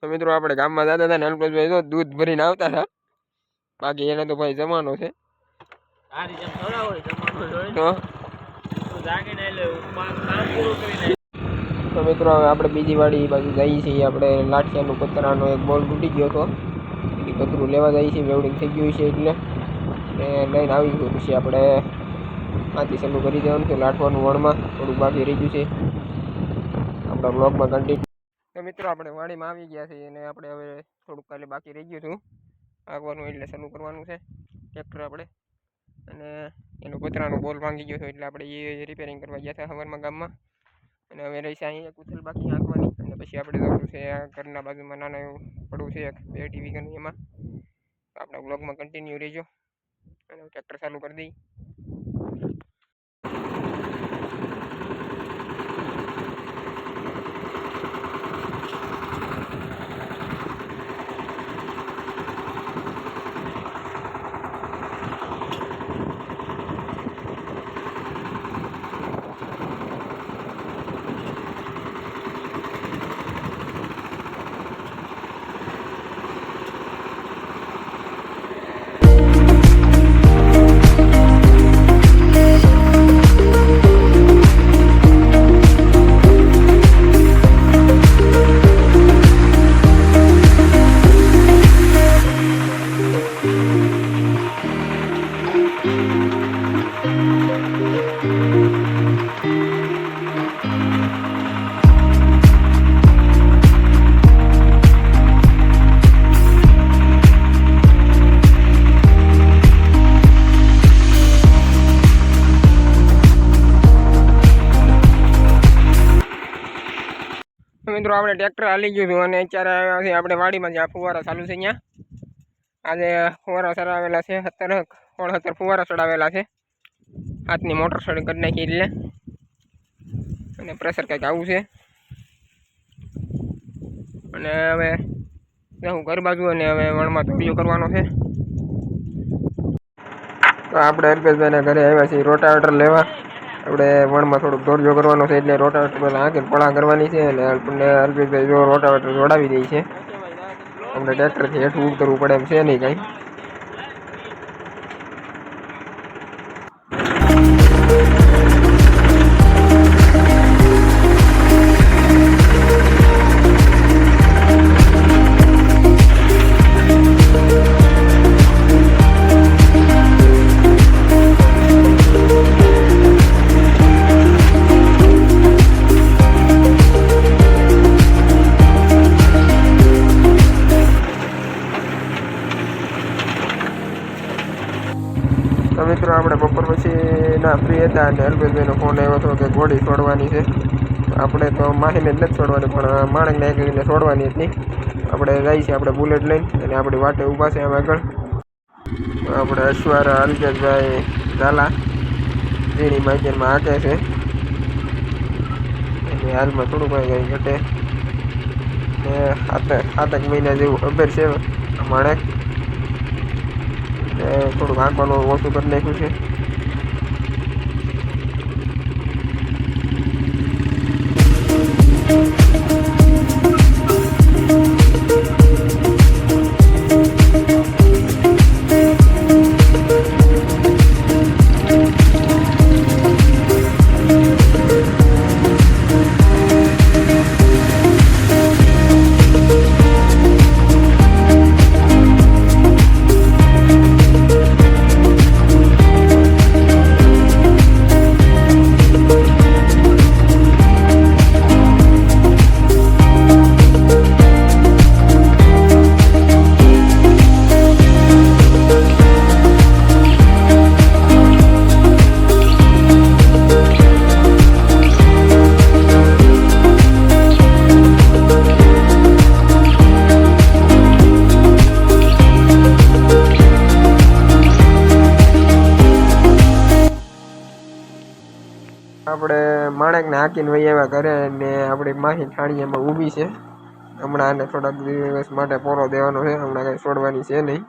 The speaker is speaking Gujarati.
તો મિત્રો આપણે ગામમાં જતા હતા ને અલ્પેશભાઈ તો દૂધ ભરીને આવતા હતા. બાકી એને તો ભાઈ જમાનો છે. તો મિત્રો હવે આપણે બીજી વાડી બાજુ જઈએ છીએ. આપણે લાઠિયાનું પતરાનો એક બોલ તૂટી ગયો હતો. એ પતરું લેવા જઈએ છીએ. વેવડિંગ થઈ ગયું છે એટલે લઈને આવી ગયું. પછી આપણે આથી ચાલુ કરી દેવાનું છે. લાઠવાનું વણમાં થોડુંક બાકી રહી ગયું છે. આપણા બ્લોગમાં કન્ટિન્યુ. તો મિત્રો આપણે વાડીમાં આવી ગયા છીએ અને આપણે હવે થોડુંક કાલે બાકી રહી ગયું હતું આગવાનું એટલે ચાલુ કરવાનું છે ટ્રેક્ટર આપણે. અને એનો પતરાનો બોલ ભાંગી ગયો હતો એટલે આપણે એ રિપેરિંગ કરવા ગયા હતા સવારમાં ગામમાં. અને હવે રહી છે અહીંયા કુથલ બાકી આંકવાની. અને પછી આપણે જવાનું છે આ ઘરના બાજુમાં નાના એવું પડવું છે 2 ટીવી ગનું એમાં. તો આપણા બ્લોગમાં કન્ટિન્યુ રહેજો અને ટ્રેક્ટર ચાલુ કરી દઈએ. મિત્રો આપણે ટ્રેક્ટર હાલી ગયું હતું અને અત્યારે આપણે વાડીમાં જ્યાં ફુવારા ચાલુ છે અહીંયા આજે ફુવારા ચડાવેલા છે. 17 ફુવારા ચડાવેલા છે. હાથની મોટર સડી કરી નાખી એટલે અને પ્રેશર કંઈક આવું છે. અને હવે હું ઘર બાજુ અને હવે વણમાં ધોળિયો કરવાનો છે. તો આપણે અલ્પેશભાઈના ઘરે આવ્યા છીએ રોટાવેટર લેવા. આપણે વણમાં થોડુંક દોડજો કરવાનો છે એટલે રોટાવેટર પહેલાં આંખીને પળા કરવાની છે. અને આપણને અલ્પેશભાઈ જો રોટાવેટર જોડાવી દે છે. અમને ટ્રેક્ટરથી હેઠું ઉતરવું પડે એમ છે નહીં કાંઈ. તો મિત્રો આપણે બપોર પછીના ફ્રી હતા અને અલ્પેશભાઈનો ફોન આવ્યો હતો કે ઘોડી છોડવાની છે. આપણે તો માહીને જ નથી છોડવાની પણ માણેકને એકલીને છોડવાની હતી. આપણે જઈએ છીએ આપણે બુલેટ લઈને અને આપણી વાટે ઊભા છે આમ આગળ. આપણે અશ્વારા અલ્પેશભાઈ ઝાલા ઝીણી માઇકેલમાં હાકે છે. એટલે હાલમાં થોડું કંઈ ઘટે ને 7 મહિના જેવું ખબર છે માણેક. થોડુંક આંકવાનું ઓછું કરી નાખ્યું છે. આપણે માણેકને હાકીને વહી આવ્યા ઘરે ને આપણી માહી ઠાણી એમાં ઊભી છે. હમણાં આને થોડાક દિવસ માટે પોરો દેવાનો છે. હમણાં કંઈ છોડવાની છે નહીં.